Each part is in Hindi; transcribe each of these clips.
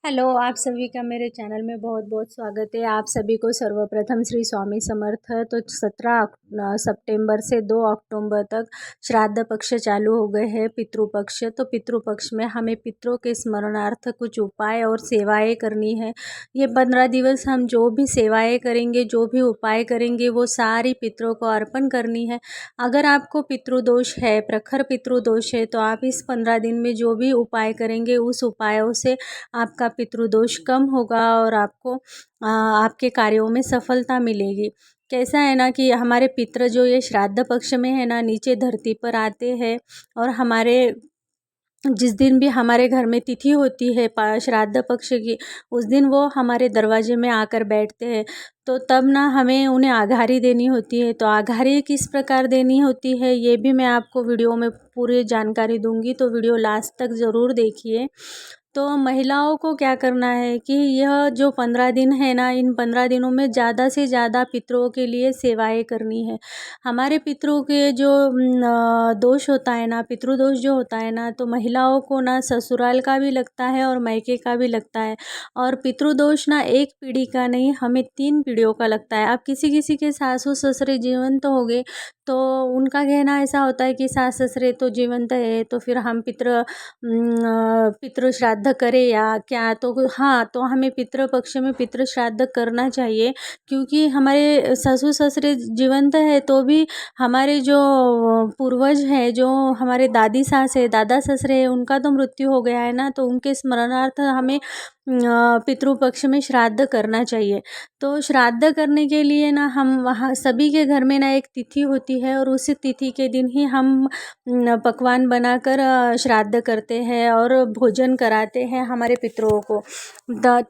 हेलो, आप सभी का मेरे चैनल में बहुत बहुत स्वागत है। आप सभी को सर्वप्रथम श्री स्वामी समर्थ। तो 17 सितंबर से 2 अक्टूबर तक श्राद्ध पक्ष चालू हो गए हैं, पितृपक्ष। तो पितृपक्ष में हमें पितरों के स्मरणार्थ कुछ उपाय और सेवाएं करनी है। ये 15 दिवस हम जो भी सेवाएं करेंगे, जो भी उपाय करेंगे, वो सारी पितरों को अर्पण करनी है। अगर आपको पितृदोष है, प्रखर पितृदोष है, तो आप इस 15 दिन में जो भी उपाय करेंगे, उस उपायों से आपका पितृदोष कम होगा और आपको आपके कार्यों में सफलता मिलेगी। कैसा है ना कि हमारे पितृ जो ये श्राद्ध पक्ष में है ना, नीचे धरती पर आते हैं और हमारे जिस दिन भी हमारे घर में तिथि होती है श्राद्ध पक्ष की, उस दिन वो हमारे दरवाजे में आकर बैठते हैं। तो तब ना हमें उन्हें आघारी देनी होती है। तो आघारी किस प्रकार देनी होती है, ये भी मैं आपको वीडियो में पूरी जानकारी दूंगी, तो वीडियो लास्ट तक ज़रूर देखिए। तो महिलाओं को क्या करना है कि यह जो 15 दिन है ना, इन 15 दिनों में ज़्यादा से ज़्यादा पितरों के लिए सेवाएं करनी है। हमारे पितरों के जो दोष होता है ना, पितृदोष जो होता है ना, तो महिलाओं को ना ससुराल का भी लगता है और मायके का भी लगता है। और पितृदोष ना एक पीढ़ी का नहीं, हमें 3 पीढ़ियों का लगता है। अब किसी किसी के सासू ससुरे जीवंत हो गए, तो उनका कहना ऐसा होता है कि सास ससुरे तो जीवंत है, तो फिर हम पितृ श्राद्ध करें या क्या। तो हाँ, तो हमें पितृ पक्ष में पितृ श्राद्ध करना चाहिए, क्योंकि हमारे ससुर ससुरे जीवंत है तो भी हमारे जो पूर्वज है, जो हमारे दादी सास है, दादा ससुरे है, उनका तो मृत्यु हो गया है ना, तो उनके स्मरणार्थ हमें पितृपक्ष में श्राद्ध करना चाहिए। तो श्राद्ध करने के लिए ना हम वहाँ सभी के घर में ना एक तिथि होती है, और उसी तिथि के दिन ही हम पकवान बनाकर श्राद्ध करते हैं और भोजन कराते हैं हमारे पितरों को।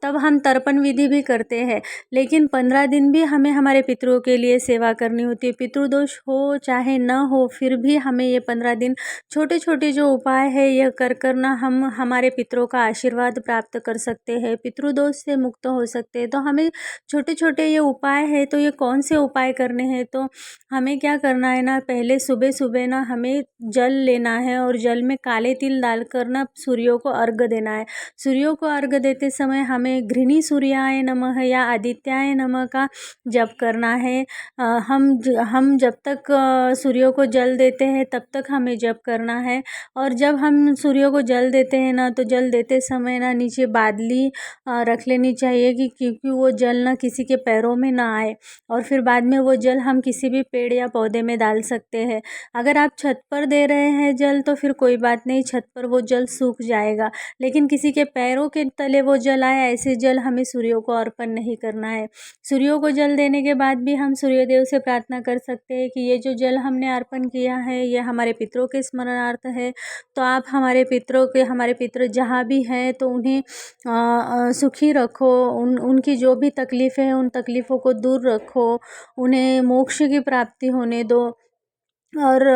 तब हम तर्पण विधि भी करते हैं। लेकिन 15 दिन भी हमें हमारे पितरों के लिए सेवा करनी होती है। पितृदोष हो चाहे न हो, फिर भी हमें ये 15 दिन छोटे छोटे जो उपाय है यह कर करना हम हमारे पितरों का आशीर्वाद प्राप्त कर सकते हैं, पितृदोष से मुक्त हो सकते हैं। तो हमें छोटे छोटे ये उपाय है, तो ये कौन से उपाय करने हैं, तो हमें क्या करना है ना, पहले सुबह सुबह ना हमें जल लेना है और जल में काले तिल डालकर ना सूर्यों को अर्घ देना है। सूर्यों को अर्घ देते समय हमें घृणी सूर्याय नमः या आदित्याय नमः का जप करना है। हम जब तक सूर्यों को जल देते हैं तब तक हमें जप करना है। और जब हम सूर्यों को जल देते हैं ना, तो जल देते समय ना नीचे बादली रख लेनी चाहिए, कि क्योंकि वो जल ना किसी के पैरों में ना आए, और फिर बाद में वो जल हम किसी भी पेड़ या पौधे में डाल सकते हैं। अगर आप छत पर दे रहे हैं जल तो फिर कोई बात नहीं, छत पर वो जल सूख जाएगा। लेकिन किसी के पैरों के तले वो जल आए, ऐसे जल हमें सूर्यों को अर्पण नहीं करना है। सूर्यों को जल देने के बाद भी हम सूर्यदेव से प्रार्थना कर सकते हैं कि ये जो जल हमने अर्पण किया है, ये हमारे पितरों के स्मरणार्थ है। तो आप हमारे पितृ जहाँ भी हैं, तो उन्हें सुखी रखो, उनकी जो भी तकलीफ़ें हैं, उन तकलीफ़ों को दूर रखो, उन्हें मोक्ष की प्राप्ति होने दो, और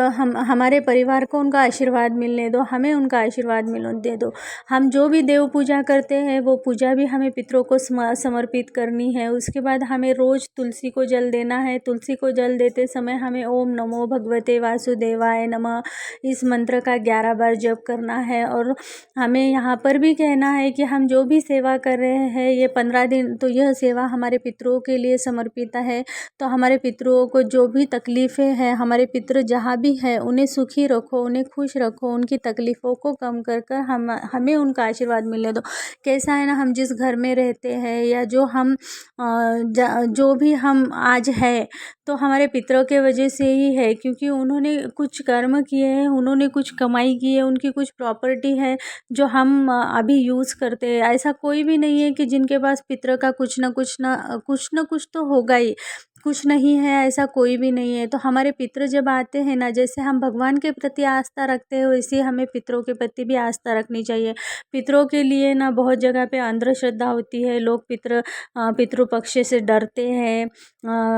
हमारे परिवार को उनका आशीर्वाद मिलने दो, हमें उनका आशीर्वाद मिलने दो। हम जो भी देव पूजा करते हैं, वो पूजा भी हमें पितरों को समर्पित करनी है। उसके बाद हमें रोज़ तुलसी को जल देना है। तुलसी को जल देते समय हमें ओम नमो भगवते वासुदेवाय नमः इस मंत्र का 11 बार जप करना है। और हमें यहाँ पर भी कहना है कि हम जो भी सेवा कर रहे हैं ये 15 दिन, तो यह सेवा हमारे पितरों के लिए समर्पित है। तो हमारे पितरों को जो भी तकलीफ़ें हैं, हमारे पितृ जहाँ भी है, उन्हें सुखी रखो, उन्हें खुश रखो, उनकी तकलीफ़ों को कम कर कर हमें उनका आशीर्वाद मिलने दो। कैसा है ना, हम जिस घर में रहते हैं या जो भी हम आज है, तो हमारे पितरों के वजह से ही है, क्योंकि उन्होंने कुछ कर्म किए हैं, उन्होंने कुछ कमाई की है, उनकी कुछ प्रॉपर्टी है जो हम अभी यूज़ करते हैं। ऐसा कोई भी नहीं है कि जिनके पास पितरों का कुछ ना कुछ तो होगा ही, कुछ नहीं है ऐसा कोई भी नहीं है। तो हमारे पितृ जब आते हैं ना, जैसे हम भगवान के प्रति आस्था रखते हैं, वैसे हमें पितरों के प्रति भी आस्था रखनी चाहिए। पितरों के लिए ना बहुत जगह पे अंधश्रद्धा होती है, लोग पितृपक्ष से डरते हैं,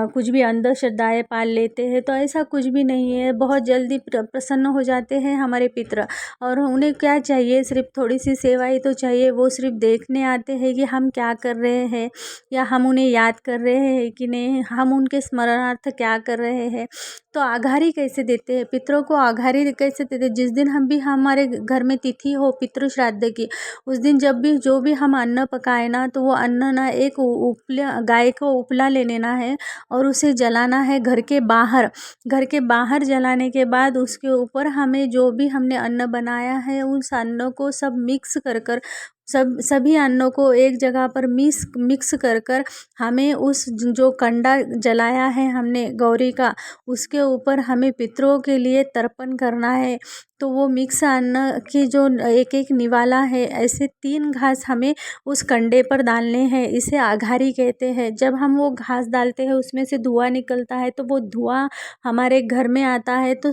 कुछ भी श्रद्धाएँ पाल लेते हैं, तो ऐसा कुछ भी नहीं है। बहुत जल्दी प्रसन्न हो जाते हैं हमारे पितर। और उन्हें क्या चाहिए, सिर्फ़ थोड़ी-सी सेवा ही तो चाहिए। वो सिर्फ़ देखने आते हैं कि हम क्या कर रहे हैं, या हम उन्हें याद कर रहे हैं कि नहीं, हम उनके स्मरणार्थ क्या कर रहे हैं। तो आघारी कैसे देते हैं, पितरों को आघारी कैसे देते हैं? जिस दिन हम भी हमारे घर में तिथि हो पितृ श्राद्ध की, उस दिन जब भी जो भी हम अन्न पकाए ना, तो वो अन्न ना एक उपला, गाय को उपला ले लेना है और उसे जलाना है घर के बाहर। घर के बाहर जलाने के बाद उसके ऊपर हमें जो भी हमने अन्न बनाया है, उस अन्न को सब मिक्स कर कर, सभी अन्नों को एक जगह पर मिक्स कर कर हमें उस जो कंडा जलाया है हमने गौरी का, उसके ऊपर हमें पितरों के लिए तर्पण करना है। तो वो मिक्स अन्न की जो एक एक निवाला है, ऐसे 3 घास हमें उस कंडे पर डालने हैं। इसे आघारी कहते हैं। जब हम वो घास डालते हैं, उसमें से धुआं निकलता है, तो वो धुआं हमारे घर में आता है, तो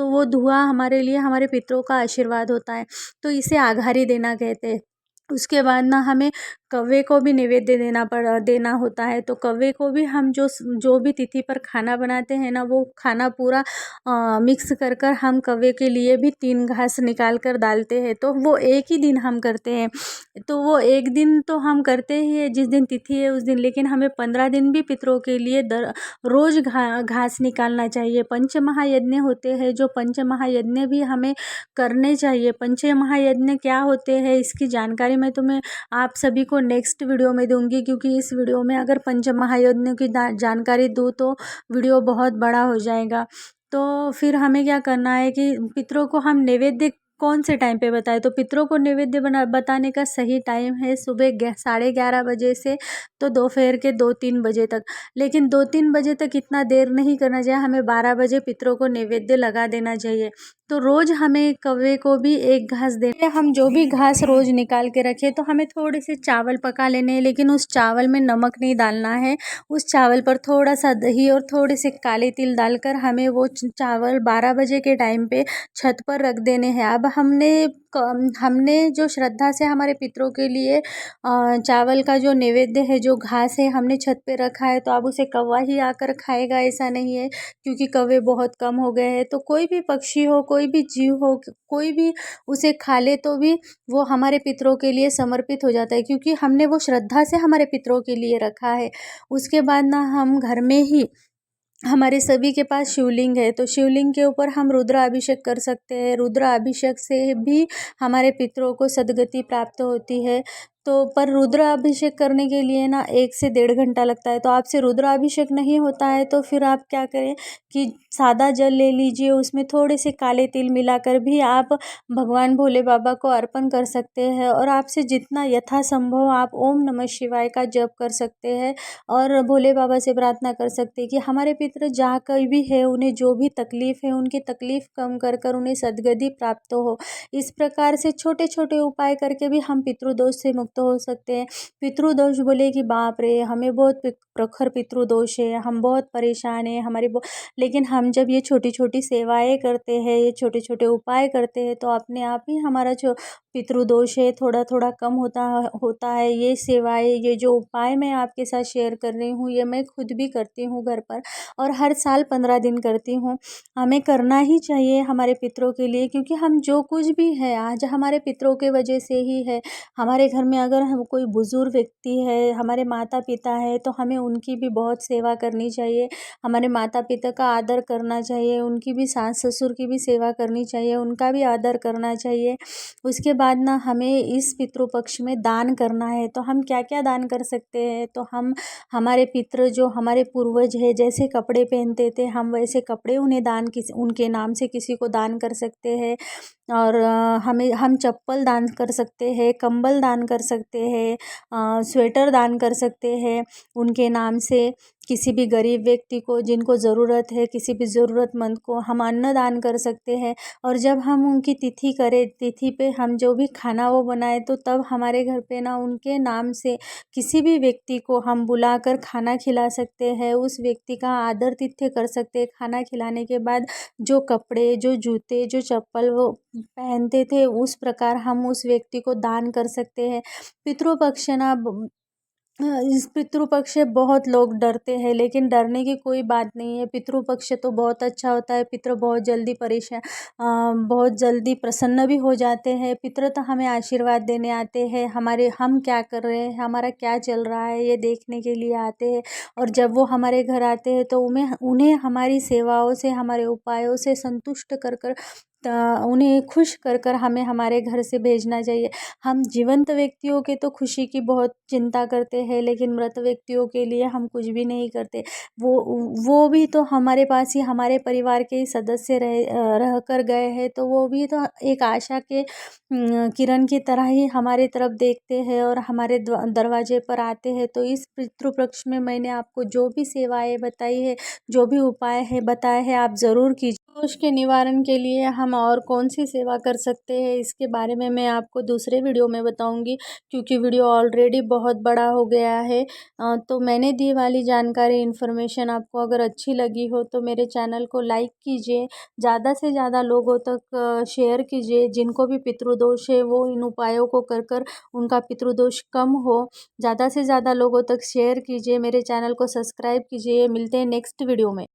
वो धुआं हमारे लिए हमारे पितरों का आशीर्वाद होता है। तो इसे आघारी देना कहते हैं। उसके बाद ना हमें कौवे को भी नैवेद्य देना होता है। तो कौवे को भी हम जो भी तिथि पर खाना बनाते हैं ना, वो खाना पूरा मिक्स कर कर हम कौवे के लिए भी 3 घास निकाल कर डालते हैं। तो वो एक ही दिन हम करते हैं। तो वो एक दिन तो हम करते ही है, जिस दिन तिथि है उस दिन, लेकिन हमें 15 दिन भी पितरों के लिए रोज़ घास निकालना चाहिए। पंचमहायज्ञ होते हैं, जो पंचमहायज्ञ भी हमें करने चाहिए। पंचमहायज्ञ क्या होते हैं, इसकी जानकारी मैं तुम्हें आप सभी को नेक्स्ट वीडियो में दूंगी, क्योंकि इस वीडियो में अगर पंचमहायज्ञ की जानकारी दूँ तो वीडियो बहुत बड़ा हो जाएगा। तो फिर हमें क्या करना है कि पितरों को हम नैवेद्य कौन से टाइम पे बताएं, तो पितरों को नैवेद्य बताने का सही टाइम है सुबह 11:30 बजे से तो दोपहर के 2-3 बजे तक। लेकिन 2-3 बजे तक इतना देर नहीं करना चाहिए, हमें 12 बजे पितरों को नैवेद्य लगा देना चाहिए। तो रोज़ हमें कौवे को भी एक घास दें। हम जो भी घास रोज़ निकाल के रखें, तो हमें थोड़े से चावल पका लेने हैं, लेकिन उस चावल में नमक नहीं डालना है। उस चावल पर थोड़ा सा दही और थोड़े से काले तिल डालकर हमें वो चावल 12 बजे के टाइम पे छत पर रख देने हैं। अब हमने जो श्रद्धा से हमारे पितरों के लिए चावल का जो नैवेद्य है, जो घास है, हमने छत पे रखा है, तो अब उसे कौवा ही आकर खाएगा ऐसा नहीं है, क्योंकि कौवे बहुत कम हो गए हैं। तो कोई भी पक्षी हो, कोई भी जीव हो, कोई भी उसे खा ले तो भी वो हमारे पितरों के लिए समर्पित हो जाता है, क्योंकि हमने वो श्रद्धा से हमारे पितरों के लिए रखा है। उसके बाद ना हम घर में ही, हमारे सभी के पास शिवलिंग है, तो शिवलिंग के ऊपर हम रुद्राभिषेक कर सकते हैं। रुद्राभिषेक से भी हमारे पितरों को सद्गति प्राप्त होती है। तो पर रुद्राभिषेक करने के लिए ना 1 से 1.5 घंटा लगता है। तो आपसे रुद्राभिषेक नहीं होता है, तो फिर आप क्या करें कि सादा जल ले लीजिए, उसमें थोड़े से काले तिल मिलाकर भी आप भगवान भोले बाबा को अर्पण कर सकते हैं। और आपसे जितना यथासंभव आप ओम नमः शिवाय का जप कर सकते हैं और भोले बाबा से प्रार्थना कर सकते हैं कि हमारे पितर जहाँ कहीं भी है, उन्हें जो भी तकलीफ़ है, उनकी तकलीफ़ कम कर कर उन्हें सद्गति प्राप्त हो। इस प्रकार से छोटे छोटे उपाय करके भी हम पितृदोष से मुक्त हो सकते हैं। पितृदोष बोले कि बाप रे, हमें बहुत प्रखर पितृदोष है, हम बहुत परेशान हैं, लेकिन हम जब ये छोटी छोटी सेवाएं करते हैं, ये छोटे छोटे उपाय करते हैं, तो अपने आप ही हमारा जो पितृदोष है थोड़ा थोड़ा कम होता है। ये सेवाएं, ये जो उपाय मैं आपके साथ शेयर कर रही हूँ, ये मैं खुद भी करती हूँ घर पर, और हर साल 15 दिन करती हूँ। हमें करना ही चाहिए हमारे पितरों के लिए, क्योंकि हम जो कुछ भी है आज हमारे पितरों के वजह से ही है। हमारे घर में अगर हम कोई बुजुर्ग व्यक्ति है, हमारे माता पिता है, तो हमें उनकी भी बहुत सेवा करनी चाहिए। हमारे माता पिता का आदर करना चाहिए, उनकी भी, सास ससुर की भी सेवा करनी चाहिए, उनका भी आदर करना चाहिए। उसके बाद ना हमें इस पितृपक्ष में दान करना है। तो हम क्या क्या दान कर सकते हैं, तो हम हमारे पितृ जो हमारे पूर्वज है, जैसे कपड़े पहनते थे, हम वैसे कपड़े उन्हें उनके नाम से किसी को दान कर सकते हैं। और हम चप्पल दान कर सकते हैं, कंबल दान कर सकते हैं, स्वेटर दान कर सकते हैं उनके नाम से। किसी भी गरीब व्यक्ति को, जिनको ज़रूरत है, किसी भी ज़रूरतमंद को हम अन्न दान कर सकते हैं। और जब हम उनकी तिथि पे हम जो भी खाना वो बनाए, तो तब हमारे घर पे ना उनके नाम से किसी भी व्यक्ति को हम बुलाकर खाना खिला सकते हैं, उस व्यक्ति का आदर तिथ्य कर सकते हैं। खाना खिलाने के बाद जो कपड़े, जो जूते, जो चप्पल वो पहनते थे, उस प्रकार हम उस व्यक्ति को दान कर सकते हैं। पितृपक्ष ना इस पितृपक्ष से बहुत लोग डरते हैं, लेकिन डरने की कोई बात नहीं है। पितृपक्ष तो बहुत अच्छा होता है। पितृ बहुत जल्दी प्रसन्न भी हो जाते हैं। पितृ तो हमें आशीर्वाद देने आते हैं, हमारे हम क्या कर रहे हैं, हमारा क्या चल रहा है, ये देखने के लिए आते हैं। और जब वो हमारे घर आते हैं तो उन्हें उन्हें हमारी सेवाओं से, हमारे उपायों से संतुष्ट कर कर उन्हें खुश कर कर हमें हमारे घर से भेजना चाहिए। हम जीवंत व्यक्तियों के तो खुशी की बहुत चिंता करते हैं, लेकिन मृत व्यक्तियों के लिए हम कुछ भी नहीं करते। वो वो भी तो हमारे पास ही, हमारे परिवार के ही सदस्य रह कर गए हैं, तो वो भी तो एक आशा के किरण की तरह ही हमारे तरफ देखते हैं और हमारे दरवाजे पर आते हैं। तो इस पितृपक्ष में मैंने आपको जो भी सेवाएं बताई है, जो भी उपाय है बताए हैं, आप ज़रूर कीजिए। दोष के निवारण के लिए हम और कौन सी सेवा कर सकते हैं, इसके बारे में मैं आपको दूसरे वीडियो में बताऊंगी, क्योंकि वीडियो ऑलरेडी बहुत बड़ा हो गया है। तो मैंने दी वाली जानकारी, इन्फॉर्मेशन आपको अगर अच्छी लगी हो तो मेरे चैनल को लाइक कीजिए, ज़्यादा से ज़्यादा लोगों तक शेयर कीजिए। जिनको भी पितृदोष है वो इन उपायों को कर कर उनका पितृदोष कम हो। ज़्यादा से ज़्यादा लोगों तक शेयर कीजिए, मेरे चैनल को सब्सक्राइब कीजिए। मिलते हैं नेक्स्ट वीडियो में।